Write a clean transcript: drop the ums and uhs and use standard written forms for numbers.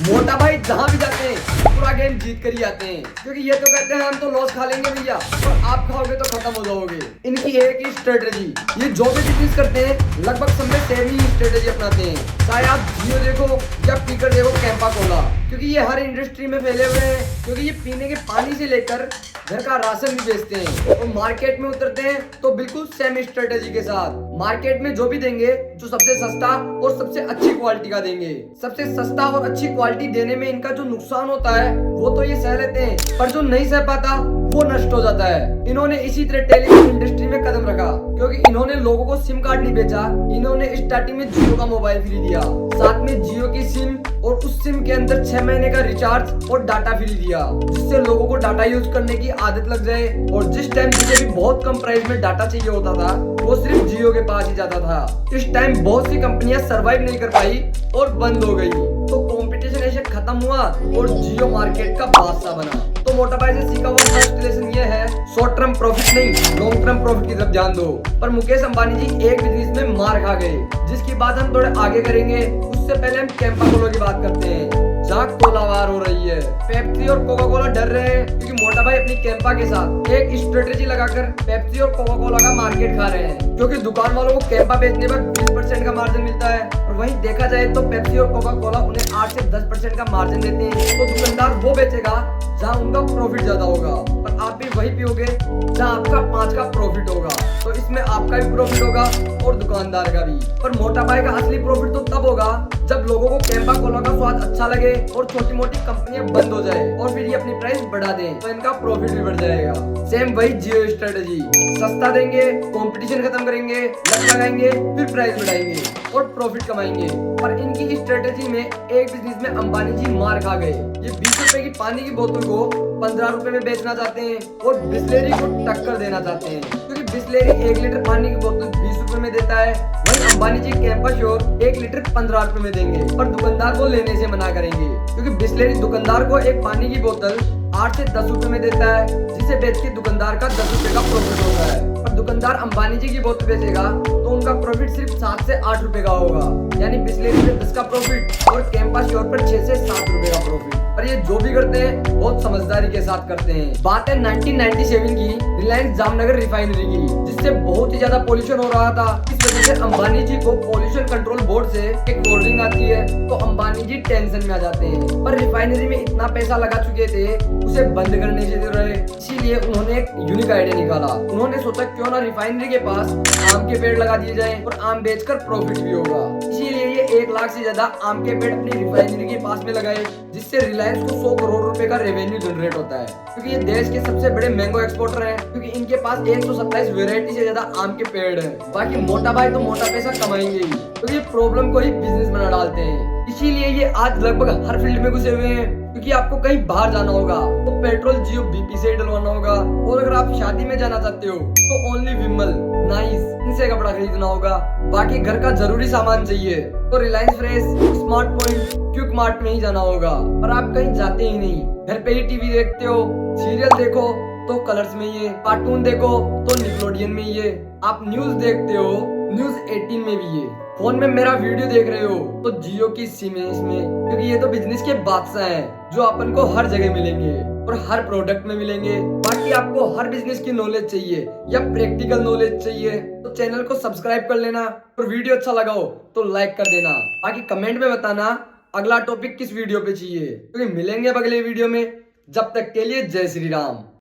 मोटा भाई जहाँ भी जाते हैं पूरा गेम जीत कर ही आते हैं, क्योंकि ये तो कहते हैं हम तो लॉस खा लेंगे भैया और आप खाओगे तो खत्म हो जाओगे। इनकी एक ही स्ट्रेटेजी, ये जो भी बिजनेस करते हैं लगभग सब में सेम ही स्ट्रेटेजी अपनाते हैं। चाहे आप जियो देखो या पीकर देखो कैंपा कोला, क्योंकि ये हर इंडस्ट्री में फैले हुए हैं। क्योंकि ये पीने के पानी से लेकर घर का राशन भी बेचते हैं और मार्केट में उतरते हैं तो बिल्कुल सेम स्ट्रेटेजी के साथ मार्केट में जो भी देंगे जो सबसे सस्ता और सबसे अच्छी क्वालिटी का देंगे। सबसे सस्ता और अच्छी क्वालिटी देने में इनका जो नुकसान होता है वो तो ये सह लेते हैं, पर जो नहीं सह पाता वो नष्ट हो जाता है। इन्होंने इसी तरह टेलीकॉम इंडस्ट्री में कदम रखा, क्योंकि इन्होंने लोगों को सिम कार्ड नहीं बेचा। इन्होंने स्टार्टिंग में जियो का मोबाइल फ्री दिया, साथ में जियो की सिम और उस सिम के अंदर 6 महीने का रिचार्ज और डाटा फ्री दिया, जिससे लोगों को डाटा यूज करने की आदत लग जाए। और जिस टाइम जिसे भी बहुत कम प्राइस में डाटा चाहिए होता था वो सिर्फ जियो के पास ही जाता था। इस टाइम बहुत सी कंपनियां सरवाइव नहीं कर पाई और बंद हो गई, तो कंपटीशन ऐसे खत्म हुआ और जियो मार्केट का बादशाह बना। तो मोटा भाई से सीखा हुआ फर्स्ट लेसन ये है, शॉर्ट टर्म प्रॉफिट नहीं लॉन्ग टर्म प्रॉफिट की तरफ ध्यान दो। पर मुकेश अंबानी जी एक बिजनेस में मार खा गए, जिसकी बात हम थोड़े आगे करेंगे। उससे पहले हम कैंपा कोला की बात करते हैं, जहाँ कोलावार हो रही है। पेप्सी और कोका कोला डर रहे हैं, क्योंकि मोटा भाई अपनी कैंपा के साथ एक स्ट्रेटेजी लगाकर पेप्सी और कोका कोला का मार्केट खा रहे हैं, क्योंकि दुकान वालों को कैंपा बेचने पर 20% का मार्जिन मिलता है। और वहीं देखा जाए तो पेप्सी और कोका कोला उन्हें 8 से 10% का मार्जिन देते हैं। तो दुकानदार वो बेचेगा जहाँ उनका प्रॉफिट ज्यादा होगा, पर आप भी वही पियोगे जहाँ आपका 5 का प्रॉफिट होगा। तो इसमें आपका भी प्रॉफिट होगा और दुकानदार का भी। पर मोटा भाई का असली प्रॉफिट तो तब होगा जब लोगों को कैंपा कोला का स्वाद अच्छा लगे और छोटी मोटी कंपनियां बंद हो जाए और फिर ये अपनी प्राइस बढ़ा दें, तो इनका प्रॉफिट भी बढ़ जाएगा। सेम वही जियो स्ट्रेटेजी, सस्ता देंगे, कंपटीशन खत्म करेंगे, लत लगाएंगे, फिर प्राइस बढ़ाएंगे और प्रॉफिट कमाएंगे। पर इनकी स्ट्रेटेजी में एक बिजनेस में अंबानी जी मार खा गए। ये 20 रुपए की पानी की बोतल को 15 रुपए में बेचना चाहते हैं और बिस्लेरी को टक्कर देना चाहते हैं, क्योंकि बिस्लेरी 1 लीटर पानी की बोतल 20 रुपए में देता है, वहीं अंबानी जी कैंपा श्योर 1 लीटर 15 रुपए में देंगे। पर दुकानदार को लेने से मना करेंगे, क्योंकि बिस्लेरी दुकानदार को एक पानी की बोतल 8 से 10 रुपए में देता है, जिसे बेच के दुकानदार का 10 रुपए का प्रॉफिट होता है। पर दुकानदार अंबानी जी की बोतल बेचेगा तो उनका प्रॉफिट सिर्फ 7 से 8 रुपए का होगा, यानी बिस्लेरी पे 10 का प्रॉफिट और कैंपा श्योर पर 6 से 7 रुपए का प्रॉफिट। पर ये जो भी करते हैं बहुत समझदारी के साथ करते हैं। बात है 1997 की रिलायंस जामनगर रिफाइनरी की, जिससे बहुत ही ज्यादा पोल्यूशन हो रहा था। इस वजह से अंबानी जी को पोल्यूशन कंट्रोल बोर्ड से एक वार्निंग आती है, तो अंबानी जी टेंशन में आ जाते हैं। पर रिफाइनरी में इतना पैसा लगा चुके थे, उसे बंद करने से रहे, इसीलिए उन्होंने एक यूनिक आइडिया निकाला। उन्होंने सोचा क्यों ना रिफाइनरी के पास आम के पेड़ लगा दिए जाए और आम बेचकर प्रॉफिट भी होगा। इसीलिए ये 1 लाख से ज्यादा आम के पेड़ अपनी रिफाइनरी के पास में लगाए, जिससे रिलायंस को 100 करोड़ रुपए का रेवेन्यू जनरेट होता है, क्योंकि ये देश के सबसे बड़े मैंगो एक्सपोर्टर हैं, क्योंकि इनके पास 127 वेरायटी से ज्यादा आम के पेड़ हैं। बाकी मोटा भाई तो मोटा पैसा कमाएंगे ही, क्योंकि प्रॉब्लम को ही बिजनेस बना डालते हैं। इसीलिए ये आज लगभग हर फील्ड में घुसे हुए हैं, क्योंकि आपको कहीं बाहर जाना होगा तो पेट्रोल जियो बीपी से डलवाना होगा, और अगर आप शादी में जाना चाहते हो तो ओनली विमल नाइस इनसे कपड़ा खरीदना होगा। बाकी घर का जरूरी सामान चाहिए तो Reliance fresh, smart point, quick mart में ही जाना होगा। पर आप कहीं जाते ही नहीं, घर पे ही टीवी देखते हो, सीरियल देखो तो कलर्स में ये, कार्टून देखो तो निकलोडियन में ये, आप न्यूज देखते हो न्यूज 18 में भी ये, फोन में मेरा वीडियो देख रहे हो तो जियो की सिम है इसमें, क्योंकि ये तो बिजनेस के बादशाह हैं जो अपन को हर जगह मिलेंगे और हर प्रोडक्ट में मिलेंगे। बाकी आपको हर बिजनेस की नॉलेज चाहिए या प्रैक्टिकल नॉलेज चाहिए तो चैनल को सब्सक्राइब कर लेना, और वीडियो अच्छा लगा हो तो लाइक कर देना। बाकी कमेंट में बताना अगला टॉपिक किस वीडियो पे चाहिए, क्योंकि मिलेंगे अब अगले वीडियो में। जब तक के लिए जय श्री राम।